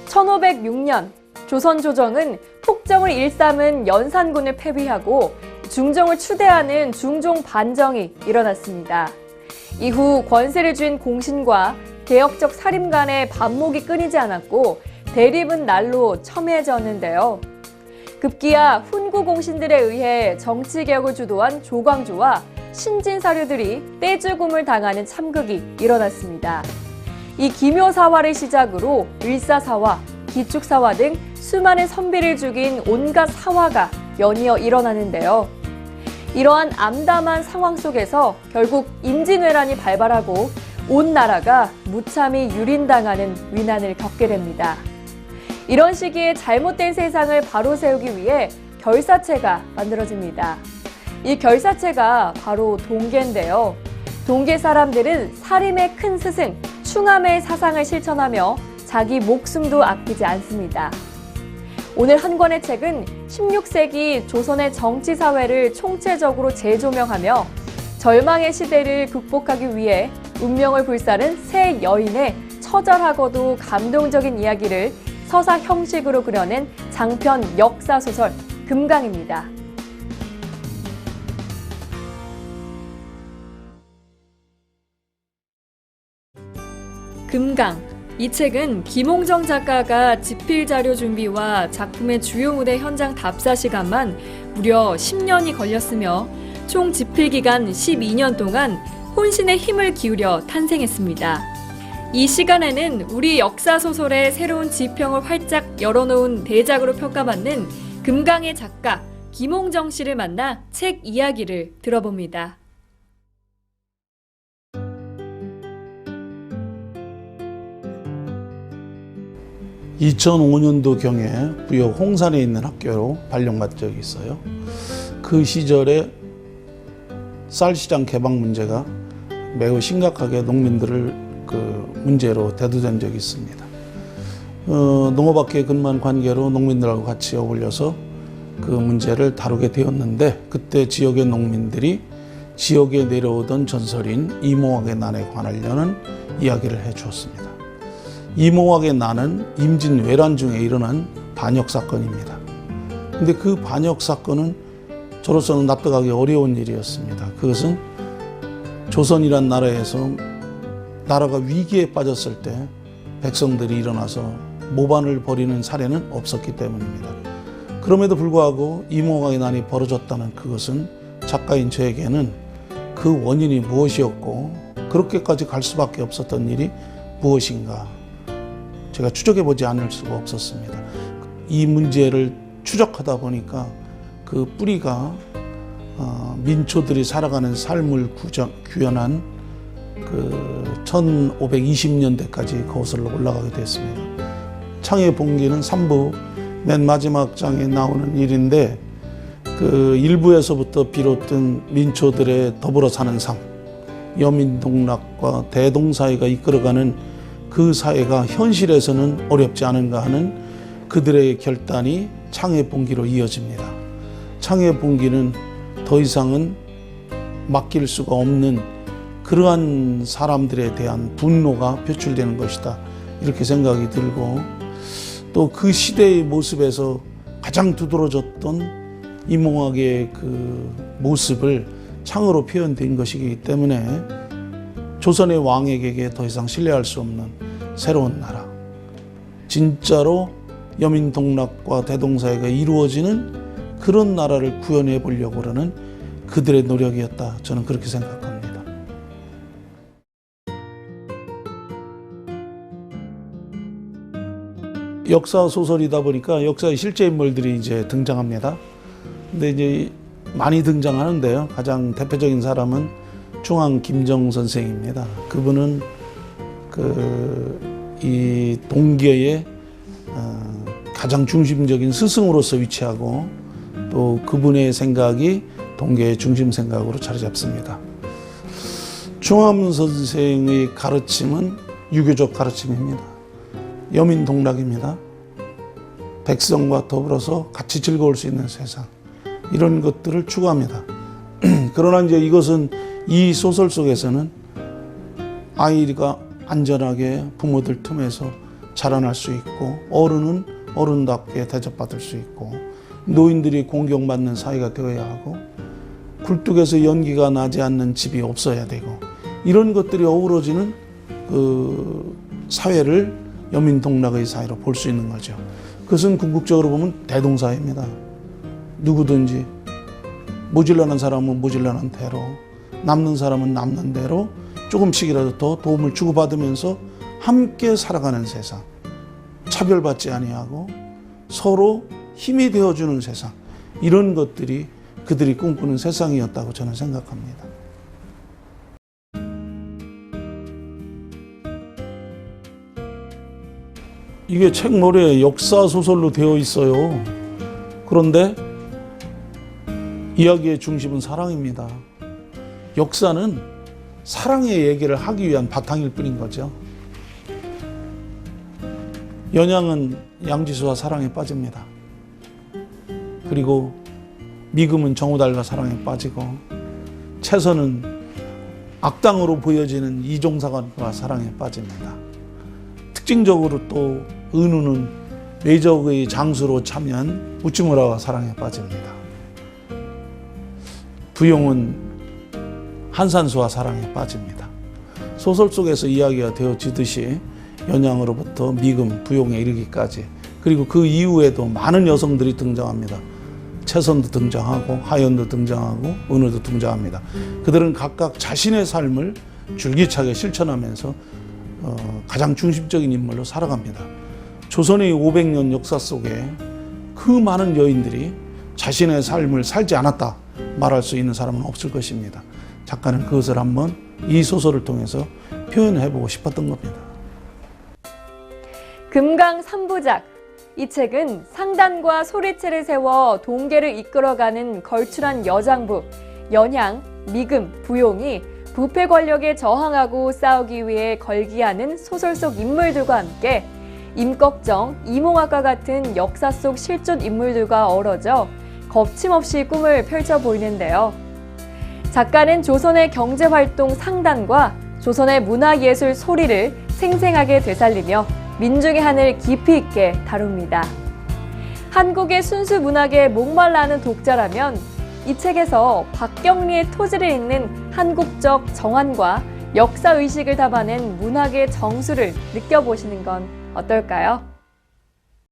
1506년 조선 조정은 폭정을 일삼은 연산군을 패비하고 중종을 추대하는 중종 반정이 일어났습니다. 이후 권세를 쥔 공신과 개혁적 사림 간의 반목이 끊이지 않았고 대립은 날로 첨예해졌는데요. 급기야 훈구 공신들에 의해 정치개혁을 주도한 조광조와 신진사류들이 떼죽음을 당하는 참극이 일어났습니다. 이 기묘사화를 시작으로 을사사화, 기축사화 등 수많은 선비를 죽인 온갖 사화가 연이어 일어나는데요. 이러한 암담한 상황 속에서 결국 임진왜란이 발발하고 온 나라가 무참히 유린당하는 위난을 겪게 됩니다. 이런 시기에 잘못된 세상을 바로 세우기 위해 결사체가 만들어집니다. 이 결사체가 바로 동계인데요. 동계 사람들은 사림의 큰 스승, 충암의 사상을 실천하며 자기 목숨도 아끼지 않습니다. 오늘 한 권의 책은 16세기 조선의 정치 사회를 총체적으로 재조명하며 절망의 시대를 극복하기 위해 운명을 불사른 세 여인의 처절하고도 감동적인 이야기를 서사 형식으로 그려낸 장편 역사소설 금강입니다. 금강. 이 책은 김홍정 작가가 집필 자료 준비와 작품의 주요 무대 현장 답사 시간만 무려 10년이 걸렸으며 총 집필 기간 12년 동안 혼신의 힘을 기울여 탄생했습니다. 이 시간에는 우리 역사소설의 새로운 지평을 활짝 열어놓은 대작으로 평가받는 금강의 작가 김홍정 씨를 만나 책 이야기를 들어봅니다. 2005년도경에 부여 홍산에 있는 학교로 발령받은 적이 있어요. 그 시절에 쌀시장 개방 문제가 매우 심각하게 농민들을 문제로 대두된 적이 있습니다. 농업학회에 근무한 관계로 농민들하고 같이 어울려서 그 문제를 다루게 되었는데, 그때 지역의 농민들이 지역에 내려오던 전설인 이몽학의 난에 관하려는 이야기를 해주었습니다. 이몽학의 난은 임진왜란 중에 일어난 반역사건입니다. 근데 그 반역사건은 저로서는 납득하기 어려운 일이었습니다. 그것은 조선이란 나라에서 나라가 위기에 빠졌을 때 백성들이 일어나서 모반을 벌이는 사례는 없었기 때문입니다. 그럼에도 불구하고 이몽학의 난이 벌어졌다는 그것은 작가인 저에게는 그 원인이 무엇이었고 그렇게까지 갈 수밖에 없었던 일이 무엇인가, 제가 추적해보지 않을 수가 없었습니다. 이 문제를 추적하다 보니까 그 뿌리가 민초들이 살아가는 삶을 구현한 그 1520년대까지 거슬러 올라가게 됐습니다. 창의 봉기는 3부 맨 마지막 장에 나오는 일인데, 그 일부에서부터 비롯된 민초들의 더불어 사는 삶, 여민동락과 대동사회가 이끌어가는 그 사회가 현실에서는 어렵지 않은가 하는 그들의 결단이 창의 봉기로 이어집니다. 창의 봉기는 더 이상은 맡길 수가 없는 그러한 사람들에 대한 분노가 표출되는 것이다, 이렇게 생각이 들고, 또 그 시대의 모습에서 가장 두드러졌던 이몽학의 그 모습을 창으로 표현된 것이기 때문에 조선의 왕에게 더 이상 신뢰할 수 없는 새로운 나라, 진짜로 여민동락과 대동사회가 이루어지는 그런 나라를 구현해 보려고 하는 그들의 노력이었다, 저는 그렇게 생각합니다. 역사 소설이다 보니까 역사의 실제 인물들이 이제 등장합니다. 근데 이제 많이 등장하는데요. 가장 대표적인 사람은 중앙 김정 선생입니다. 그분은 이 동계의 가장 중심적인 스승으로서 위치하고, 또 그분의 생각이 동계의 중심 생각으로 자리 잡습니다. 중암 선생의 가르침은 유교적 가르침입니다. 여민동락입니다. 백성과 더불어서 같이 즐거울 수 있는 세상, 이런 것들을 추구합니다. 그러나 이제 이것은 이 소설 속에서는 아이가 안전하게 부모들 틈에서 자라날 수 있고 어른은 어른답게 대접받을 수 있고 노인들이 공경받는 사회가 되어야 하고 굴뚝에서 연기가 나지 않는 집이 없어야 되고 이런 것들이 어우러지는 그 사회를 여민통락의 사회로 볼 수 있는 거죠. 그것은 궁극적으로 보면 대동사회입니다. 누구든지 모질라는 사람은 모질라는 대로 남는 사람은 남는 대로 조금씩이라도 더 도움을 주고받으면서 함께 살아가는 세상, 차별받지 아니하고 서로 힘이 되어주는 세상, 이런 것들이 그들이 꿈꾸는 세상이었다고 저는 생각합니다. 이게 책머리에 역사소설로 되어 있어요. 그런데 이야기의 중심은 사랑입니다. 역사는 사랑의 얘기를 하기 위한 바탕일 뿐인 거죠. 연양은 양지수와 사랑에 빠집니다. 그리고 미금은 정우달과 사랑에 빠지고 채선은 악당으로 보여지는 이종사관과 사랑에 빠집니다. 특징적으로 또 은우는 외적의 장수로 참여한 우찌무라와 사랑에 빠집니다. 부용은 한산수와 사랑에 빠집니다. 소설 속에서 이야기가 되어지듯이 연양으로부터 미금, 부용에 이르기까지 그리고 그 이후에도 많은 여성들이 등장합니다. 채선도 등장하고 하연도 등장하고 은우도 등장합니다. 그들은 각각 자신의 삶을 줄기차게 실천하면서 가장 중심적인 인물로 살아갑니다. 조선의 500년 역사 속에 그 많은 여인들이 자신의 삶을 살지 않았다 말할 수 있는 사람은 없을 것입니다. 작가는 그것을 한번 이 소설을 통해서 표현해보고 싶었던 겁니다. 금강 3부작. 이 책은 상단과 소리체를 세워 동계를 이끌어가는 걸출한 여장부, 연양, 미금, 부용이 부패 권력에 저항하고 싸우기 위해 걸기하는 소설 속 인물들과 함께 임꺽정, 이몽학과 같은 역사 속 실존 인물들과 어우러져 거침없이 꿈을 펼쳐 보이는데요. 작가는 조선의 경제활동 상단과 조선의 문화예술 소리를 생생하게 되살리며 민중의 한을 깊이 있게 다룹니다. 한국의 순수 문학에 목말라 하는 독자라면 이 책에서 박경리의 토지를 잇는 한국적 정환과 역사의식을 담아낸 문학의 정수를 느껴보시는 건 어떨까요?